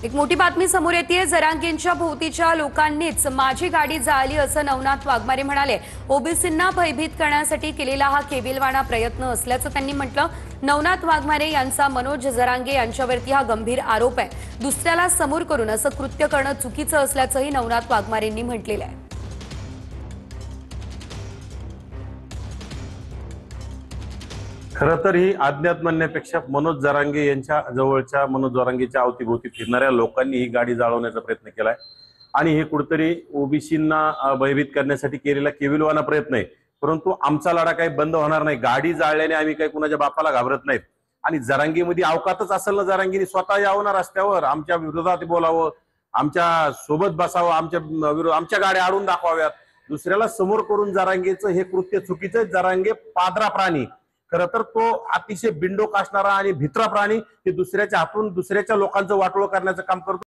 एक मोठी बातमी समोर येतेय। जरांगेंच्या भोवतीच्या लोकांनीच माझी गाडी जाळली असं नवनाथ वाघमारे म्हणाले। ओबीसींना भयभीत करण्यासाठी केलेला हा केविलवाणा प्रयत्न असल्याचं त्यांनी म्हटलं। नवनाथ वाघमारे यांचा मनोज जरांगे यांच्यावरती हा गंभीर आरोप आहे। दुसऱ्याला समोर करून असं कृत्य करणं चुकीचं असल्याचंही नवनाथ वाघमारेंनी म्हटलेलं आहे। खरं तर ही अज्ञात म्हणण्यापेक्षा मनोज जरांगे यांच्या जवळच्या मनोज जरांगेच्या अवतीभोवती फिरणाऱ्या लोकांनी ही गाडी जाळवण्याचा प्रयत्न केलाय आणि हे कुठेतरी ओबीसींना भयभीत करण्यासाठी केलेला केविलवाना प्रयत्न आहे। परंतु आमचा लढा काही बंद होणार नाही। गाडी जाळल्याने आम्ही काही कुणाच्या बापाला घाबरत नाहीत आणि जरांगेमध्ये अवकातच असेल ना, जरांगेने स्वतः यावं ना रस्त्यावर, आमच्या विरोधात बोलावं, आमच्या सोबत बसावं, आमच्या गाड्या आडून दाखवाव्यात। दुसऱ्याला समोर करून जरांगेचं हे कृत्य चुकीचं आहे। जरांगे पादरा प्राणी, खरं तर तो अतिशय बिंडोक असणारा आणि भित्रा प्राणी, हे दुसऱ्याच्या हातून दुसऱ्याच्या लोकांचं वाटोळं करण्याचं काम करतो।